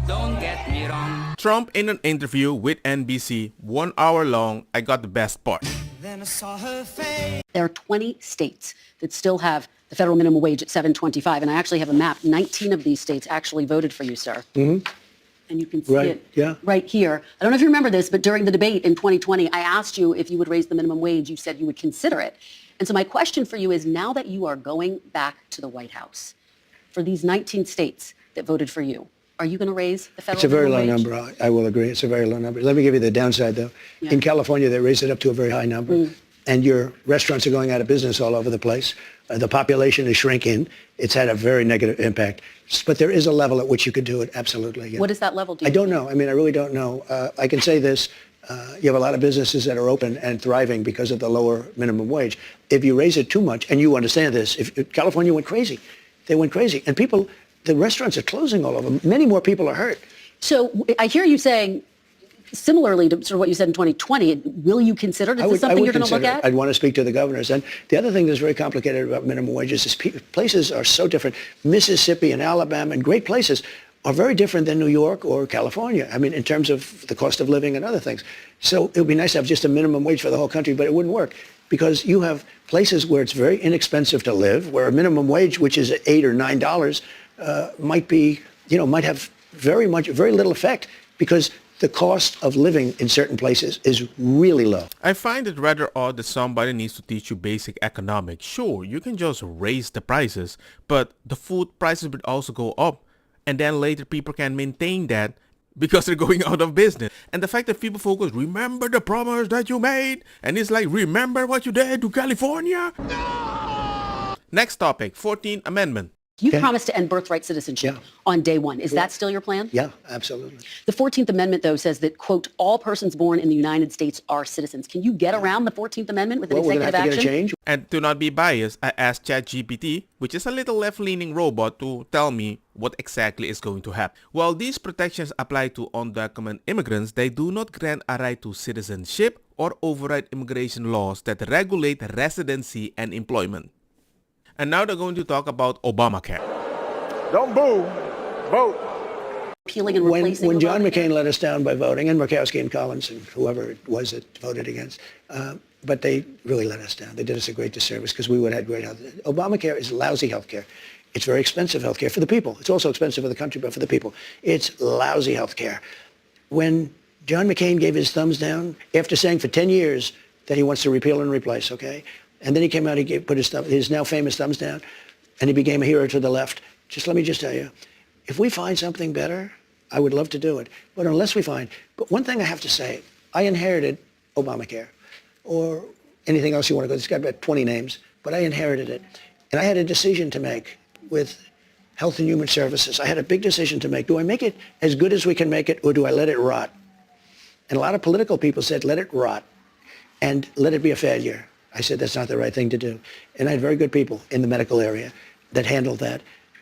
Don't get me wrong. Trump in an interview with NBC, 1 hour long, I got the best part. Then I saw her face. There are 20 states that still have the federal minimum wage at $7.25, and I actually have a map. 19 of these states actually voted for you, sir. Mm-hmm. And you can see Right, it yeah. right here. I don't know if you remember this, but during the debate in 2020, I asked you if you would raise the minimum wage. You said you would consider it. And so my question for you is, now that you are going back to the White House, for these 19 states that voted for you, are you going to raise the federal It's a very low minimum wage? number. I will agree. It's a very low number. Let me give you the downside, though. Yeah. In California, they raised it up to a very high number. And your restaurants are going out of business all over the place. The population is shrinking. It's had a very negative impact. But there is a level at which you could do it, absolutely. Yeah. What is that level? I don't know. I mean, I really don't know. I can say this. You have a lot of businesses that are open and thriving because of the lower minimum wage. If you raise it too much, and you understand this, if California went crazy, they went crazy. And people, the restaurants are closing all over. Many more people are hurt. So I hear you saying, similarly to sort of what you said in 2020, will you consider it? Is this something you're going to look at? I'd want to speak to the governors. And the other thing that's very complicated about minimum wages is places are so different. Mississippi and Alabama and great places are very different than New York or California. I mean, in terms of the cost of living and other things. So it would be nice to have just a minimum wage for the whole country, but it wouldn't work because you have places where it's very inexpensive to live, where a minimum wage, which is $8 or $9, might be, might have very little effect because the cost of living in certain places is really low. I find it rather odd that somebody needs to teach you basic economics. Sure, you can just raise the prices, but the food prices would also go up. And then later people can maintain that because they're going out of business. And the fact that people focus, remember the promise that you made. And it's like, remember what you did to California? Next topic, 14th Amendment. You Okay. promised to end birthright citizenship Yeah. on day one. Is that still your plan? Yeah, absolutely. The 14th Amendment, though, says that, quote, all persons born in the United States are citizens. Can you get around the 14th Amendment with an Well, we're going to executive have to get a action? change. And to not be biased, I asked ChatGPT, which is a little left-leaning robot, to tell me what exactly is going to happen. While these protections apply to undocumented immigrants, they do not grant a right to citizenship or override immigration laws that regulate residency and employment. And now they're going to talk about Obamacare. Don't boo, vote. Peeling and When replacing John Obamacare? McCain let us down by voting, and Murkowski and Collins and whoever it was that voted against, but they really let us down. They did us a great disservice because we would have had great health. Obamacare is lousy health care. It's very expensive health care for the people. It's also expensive for the country, but for the people. It's lousy health care. When John McCain gave his thumbs down, after saying for 10 years that he wants to repeal and replace, okay? And then he came out, put his now famous thumbs down, and he became a hero to the left. Let me just tell you, if we find something better, I would love to do it. But but one thing I have to say, I inherited Obamacare or anything else you want to go. It's got about 20 names, but I inherited it. And I had a decision to make with Health and Human Services. I had a big decision to make. Do I make it as good as we can make it, or do I let it rot? And a lot of political people said, let it rot and let it be a failure. I said, that's not the right thing to do. And I had very good people in the medical area that handled that.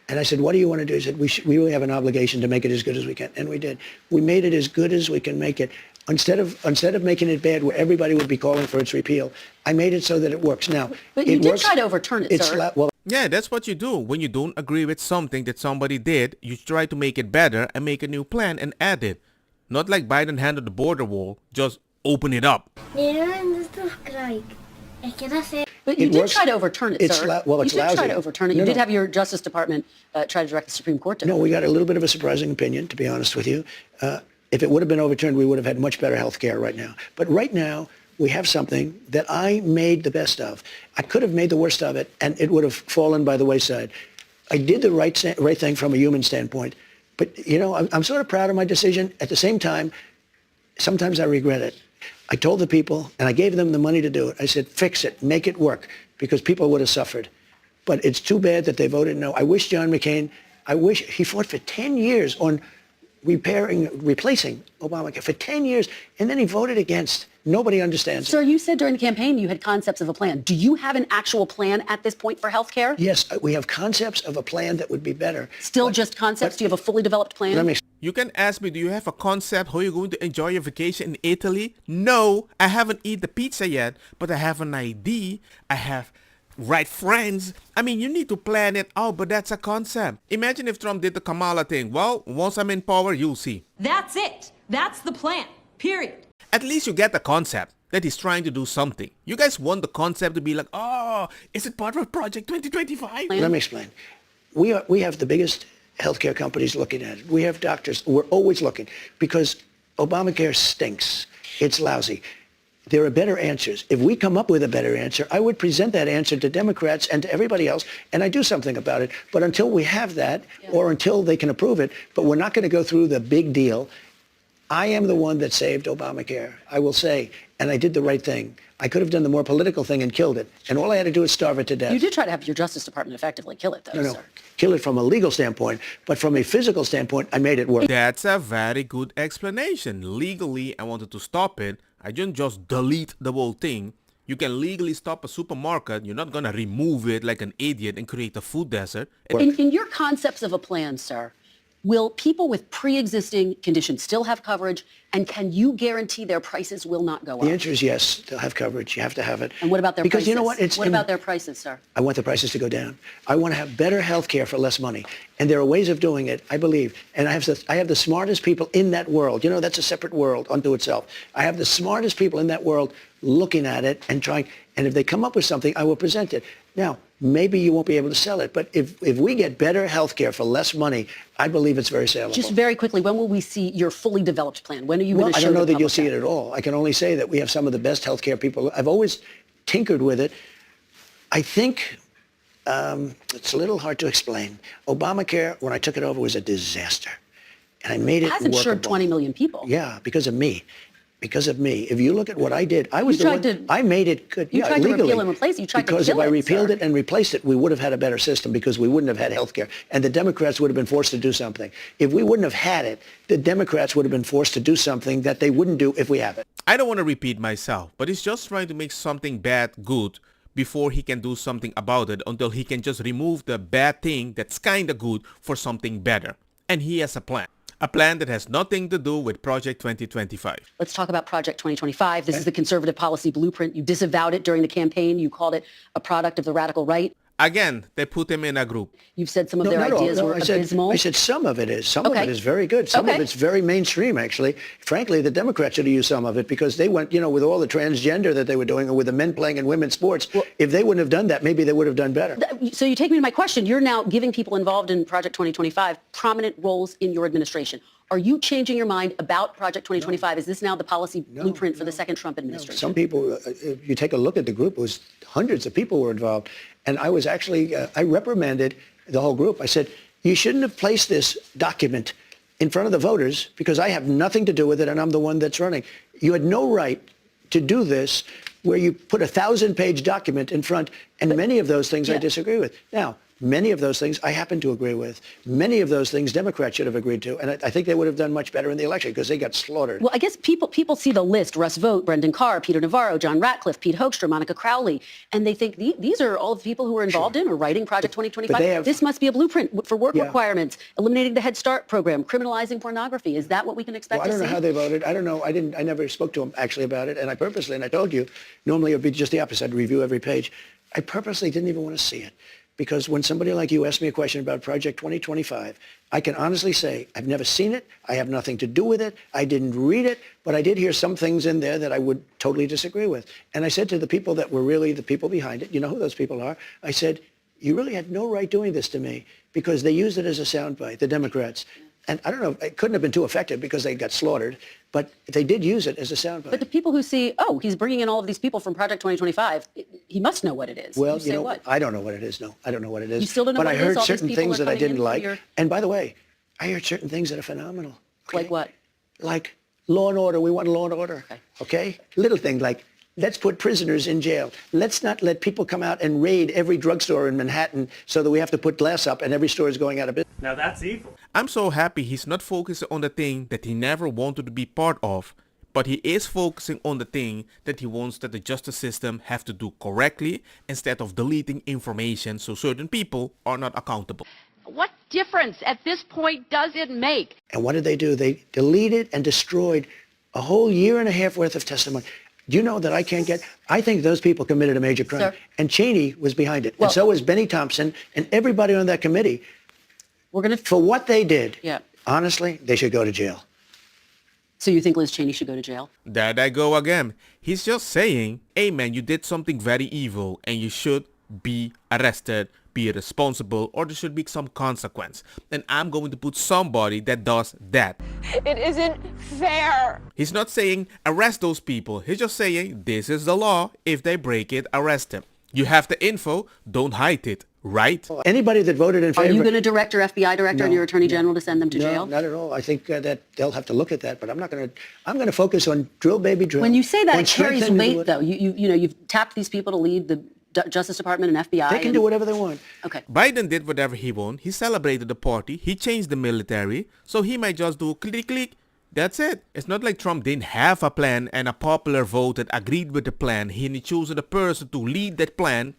And I said, what do you want to do? He said, we really have an obligation to make it as good as we can. And we did. We made it as good as we can make it. Instead of making it bad where everybody would be calling for its repeal, I made it so that it works. Now, But you it did works. try to overturn it, sir. Well, Yeah, that's what you do. When you don't agree with something that somebody did, you try to make it better and make a new plan and add it. Not like Biden handled the border wall, just open it up. But you It did works. try to overturn it, It's sir. well, it's you did try lousy. to overturn it. No, You did no. have your Justice Department try to direct the Supreme Court to. No, we got a little bit of a surprising opinion, to be honest with you. If it would have been overturned, we would have had much better health care right now. But right now, we have something that I made the best of. I could have made the worst of it, and it would have fallen by the wayside. I did the right thing from a human standpoint. But, I'm sort of proud of my decision. At the same time, sometimes I regret it. I told the people, and I gave them the money to do it. I said, fix it, make it work, because people would have suffered. But it's too bad that they voted no. I wish John McCain, he fought for 10 years on replacing Obamacare for 10 years, and then he voted against. Nobody understands Sir, it. you said during the campaign you had concepts of a plan. Do you have an actual plan at this point for health care? Yes, we have concepts of a plan that would be better. Still just concepts? Do you have a fully developed plan? Let me You can ask me, do you have a concept how you're going to enjoy your vacation in Italy? No, I haven't eaten the pizza yet, but I have an idea. I have Right, friends? I mean, you need to plan it out, but that's a concept. Imagine if Trump did the Kamala thing. Well, once I'm in power, you'll see. That's it. That's the plan. Period. At least you get the concept that he's trying to do something. You guys want the concept to be like, oh, is it part of Project 2025? Let me explain. We have the biggest healthcare companies looking at it. We have doctors. We're always looking because Obamacare stinks. It's lousy. There are better answers. If we come up with a better answer, I would present that answer to Democrats and to everybody else, and I do something about it. But until we have that, or until they can approve it, but we're not going to go through the big deal. I am the one that saved Obamacare, I will say, and I did the right thing. I could have done the more political thing and killed it, and all I had to do is starve it to death. You did try to have your Justice Department effectively kill it, though, No, sir. kill it from a legal standpoint, but from a physical standpoint, I made it work. That's a very good explanation. Legally, I wanted to stop it. I didn't just delete the whole thing. You can legally stop a supermarket. You're not going to remove it like an idiot and create a food desert. In your concepts of a plan, sir, will people with pre-existing conditions still have coverage, and can you guarantee their prices will not go up? The answer is yes, they'll have coverage. You have to have it. And what about their because prices? You know what? What about their prices, sir? I want the prices to go down. I want to have better health care for less money. And there are ways of doing it, I believe. And I have the smartest people in that world. You know, that's a separate world unto itself. I have the smartest people in that world looking at it and trying. And if they come up with something, I will present it. Now, maybe you won't be able to sell it, but if we get better health care for less money, I believe it's very saleable. Just very quickly, when will we see your fully developed plan? When are you going to show I don't know the that you'll public see it at all. I can only say that we have some of the best health care people. I've always tinkered with it. I think it's a little hard to explain. Obamacare, when I took it over, was a disaster. And I made it It has insured workable. 20 million people. Yeah, because of me. Because of me. If you look at what I did, I was You the tried one. to- I made it good. You Yeah, tried to legally. repeal and replace it. You tried to because kill if I it, repealed sir. it and replaced it, we would have had a better system because we wouldn't have had health care. And the Democrats would have been forced to do something. If we wouldn't have had it, the Democrats would have been forced to do something that they wouldn't do if we have it. I don't want to repeat myself, but he's just trying to make something bad good before he can do something about it until he can just remove the bad thing that's kind of good for something better. And he has a plan. A plan that has nothing to do with Project 2025. Let's talk about Project 2025. This is the conservative policy blueprint. You disavowed it during the campaign. You called it a product of the radical right. Again, they put him in a group. You've said some of their not all. ideas were abysmal. I said some of it is. Some of Okay. it is very good. Some of Okay. it's very mainstream, actually. Frankly, the Democrats should have used some of it because they went, with all the transgender that they were doing and with the men playing in women's sports. If they wouldn't have done that, maybe they would have done better. So you take me to my question. You're now giving people involved in Project 2025 prominent roles in your administration. Are you changing your mind about Project 2025? Is this now the policy blueprint for the second Trump administration? Some people, if you take a look at the group, it was hundreds of people were involved. And I was actually, I reprimanded the whole group. I said, you shouldn't have placed this document in front of the voters because I have nothing to do with it and I'm the one that's running. You had no right to do this where you put a 1,000-page document in front, and many of those things I disagree with. Now, many of those things I happen to agree with. Many of those things Democrats should have agreed to, and I think they would have done much better in the election because they got slaughtered. Well, I guess people see the list: Russ Vought, Brendan Carr, Peter Navarro, John Ratcliffe, Pete Hoekstra, Monica Crowley, and they think these are all the people who are involved in or writing Project 2025. This must be a blueprint for work requirements, eliminating the Head Start program, criminalizing pornography. Is that what we can expect to see? I don't know how they voted. I don't know. I never spoke to them actually about it, and I purposely, and I told you, normally it would be just the opposite. I'd review every page. I purposely didn't even want to see it. Because when somebody like you asks me a question about Project 2025, I can honestly say I've never seen it. I have nothing to do with it. I didn't read it, but I did hear some things in there that I would totally disagree with. And I said to the people that were really the people behind it, you know who those people are? I said, you really had no right doing this to me because they used it as a soundbite, the Democrats. And I don't know, it couldn't have been too effective because they got slaughtered, but they did use it as a soundbite. But the people who see, he's bringing in all of these people from Project 2025, he must know what it is. Well, what? I don't know what it is. No, I don't know what it is. You still don't know but what I it is? heard All these certain people things are that I coming in didn't for like. your- And by the way, I heard certain things that are phenomenal. Okay? Like what? Like law and order. We want law and order. Okay? Little things like, let's put prisoners in jail. Let's not let people come out and raid every drugstore in Manhattan so that we have to put glass up and every store is going out of business. Now that's evil. I'm so happy he's not focusing on the thing that he never wanted to be part of, but he is focusing on the thing that he wants that the justice system have to do correctly instead of deleting information so certain people are not accountable. What difference at this point does it make? And what did? They deleted and destroyed a whole year and a half worth of testimony. Do you know that I think those people committed a major crime. Sir? And Cheney was behind it. Well- and so was Benny Thompson and everybody on that committee. We're going to... For what they did, Yeah. honestly, they should go to jail. So you think Liz Cheney should go to jail? There I go again. He's just saying, hey man, you did something very evil and you should be arrested, be responsible, or there should be some consequence. And I'm going to put somebody that does that. It isn't fair. He's not saying arrest those people. He's just saying this is the law. If they break it, arrest them. You have the info, don't hide it, right? Anybody that voted in Are favor... you going to direct your FBI director and No, your attorney no, general to send them to no, jail? not at all. I think that they'll have to look at that, but I'm going to focus on drill, baby, drill. When you say that, On it carries strengthening the- weight, though. You've tapped these people to lead the Justice Department and FBI. They can do whatever they want. Okay. Biden did whatever he wanted. He celebrated the party. He changed the military. So he might just do click, click. That's it. It's not like Trump didn't have a plan and a popular vote that agreed with the plan. He chose a person to lead that plan.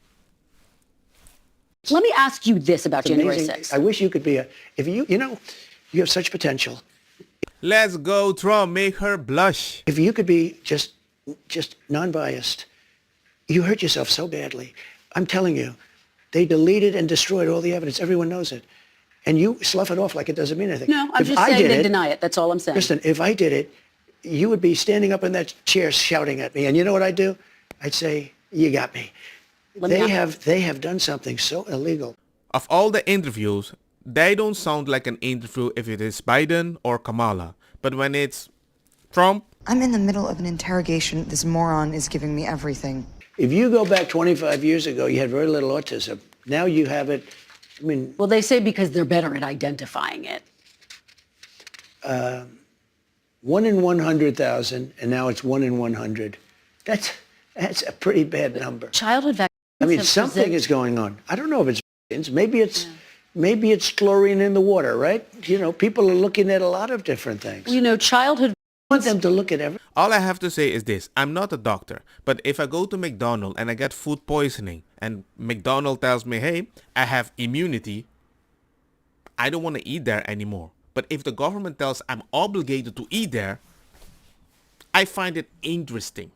Let me ask you this about It's January amazing. 6th. I wish you could be you have such potential. Let's go, Trump. Make her blush. If you could be just non-biased, you hurt yourself so badly. I'm telling you, they deleted and destroyed all the evidence. Everyone knows it. And you slough it off like it doesn't mean anything. No, I'm If just I saying did they it, deny it. That's all I'm saying. Kristen, if I did it, you would be standing up in that chair shouting at me. And you know what I'd do? I'd say, you got me. They have done something so illegal. Of all the interviews, they don't sound like an interview if it is Biden or Kamala. But when it's Trump, I'm in the middle of an interrogation. This moron is giving me everything. If you go back 25 years ago, you had very little autism. Now you have it. I mean, Well, they say because they're better at identifying it. 1 in 100,000, and now it's 1 in 100. That's a pretty bad number. Childhood vaccines. I mean, have something is going on. I don't know if it's vaccines. Maybe it's chlorine in the water, right? You know, people are looking at a lot of different things. Childhood. I want them to look at everything. all I have to say is this. I'm not a doctor, but if I go to McDonald's and I get food poisoning and McDonald's tells me, hey, I have immunity, I don't want to eat there anymore. But if the government tells I'm obligated to eat there, I find it interesting.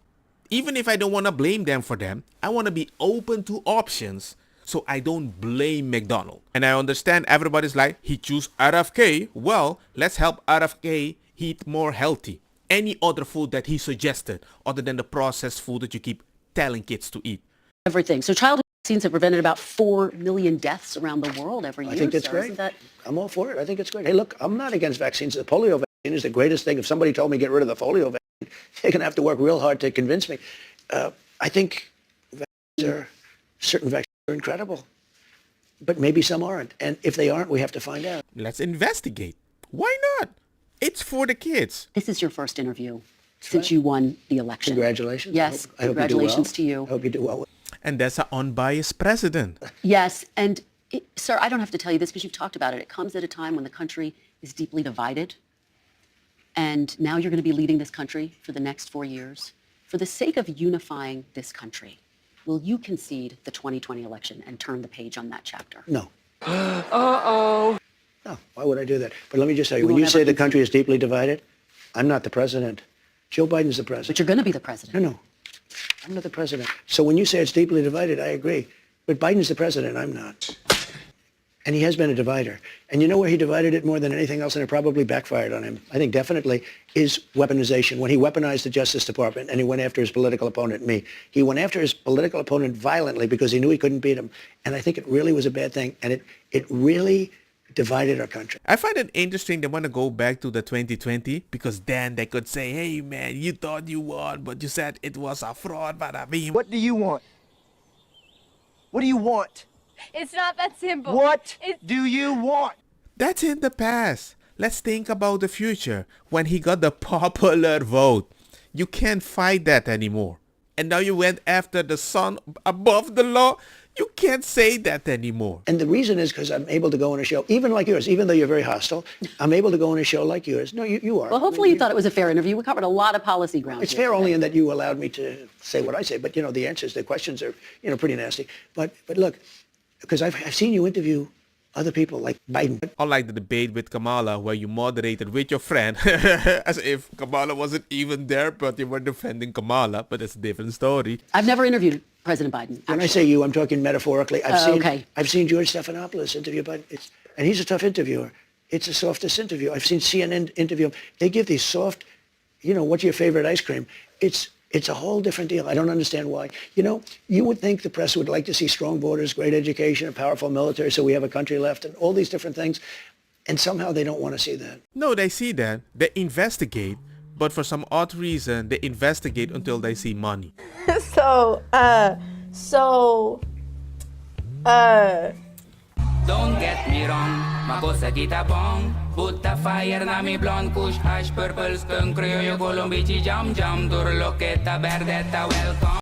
Even if I don't want to blame them for them, I want to be open to options so I don't blame McDonald's. And I understand everybody's like, he choose RFK. Well, let's help RFK eat more healthy. Any other food that he suggested other than the processed food that you keep telling kids to eat. Everything. So childhood vaccines have prevented about 4 million deaths around the world every year. I think that's sir. great. Isn't that... I'm all for it. I think it's great. Hey, look, I'm not against vaccines. The polio vaccine is the greatest thing. If somebody told me get rid of the polio vaccine, they're going to have to work real hard to convince me. I think certain vaccines are incredible, but maybe some aren't. And if they aren't, we have to find out. Let's investigate. Why not? It's for the kids. This is your first interview since you won the election. Congratulations. Yes, I hope congratulations to you do you. well. I hope you do well. And that's an unbiased president. Yes, and sir, I don't have to tell you this because you've talked about it. It comes at a time when the country is deeply divided. And now you're going to be leading this country for the next 4 years. For the sake of unifying this country, will you concede the 2020 election and turn the page on that chapter? No. Uh-oh. No, why would I do that? But let me just tell you, You when will you never say the concede. country is deeply divided, I'm not the president. Joe Biden's the president. But you're going to be the president. No, I'm not the president. So when you say it's deeply divided, I agree. But Biden's the president, I'm not. And he has been a divider. And you know where he divided it more than anything else, and it probably backfired on him, I think definitely, is weaponization. When he weaponized the Justice Department and he went after his political opponent, me. He went after his political opponent violently because he knew he couldn't beat him. And I think it really was a bad thing. And it really divided our country. I find it interesting they want to go back to the 2020 because then they could say, hey man, you thought you won, but you said it was a fraud. But I mean, What do you want? What do you want? It's not that simple. What do you want? that's in the past. Let's think about the future when he got the popular vote. You can't fight that anymore. And now you went after the son above the law. You can't say that anymore. And the reason is because I'm able to go on a show, even like yours, even though you're very hostile, I'm able to go on a show like yours. No, you are. Well, hopefully you thought it was a fair interview. We covered a lot of policy ground. It's here fair today. only in that you allowed me to say what I say. But, the answers, the questions are, pretty nasty. But look, because I've seen you interview other people like Biden. Unlike the debate with Kamala, where you moderated with your friend, as if Kamala wasn't even there, but you were defending Kamala, but it's a different story. I've never interviewed President Biden. When I say you, I'm talking metaphorically. Okay. I've seen George Stephanopoulos interview Biden, and he's a tough interviewer. It's the softest interview. I've seen CNN interview him. They give these soft, what's your favorite ice cream? It's a whole different deal. I don't understand why. You would think the press would like to see strong borders, great education, a powerful military, so we have a country left, and all these different things. And somehow they don't want to see that. No, they see that. They investigate. But for some odd reason, they investigate until they see money. Don't get me wrong, makosa kita bong. Put the fire na mi blonde kush hash purple skunk criollo colombici jam jam. Durloketa berdetta welcome.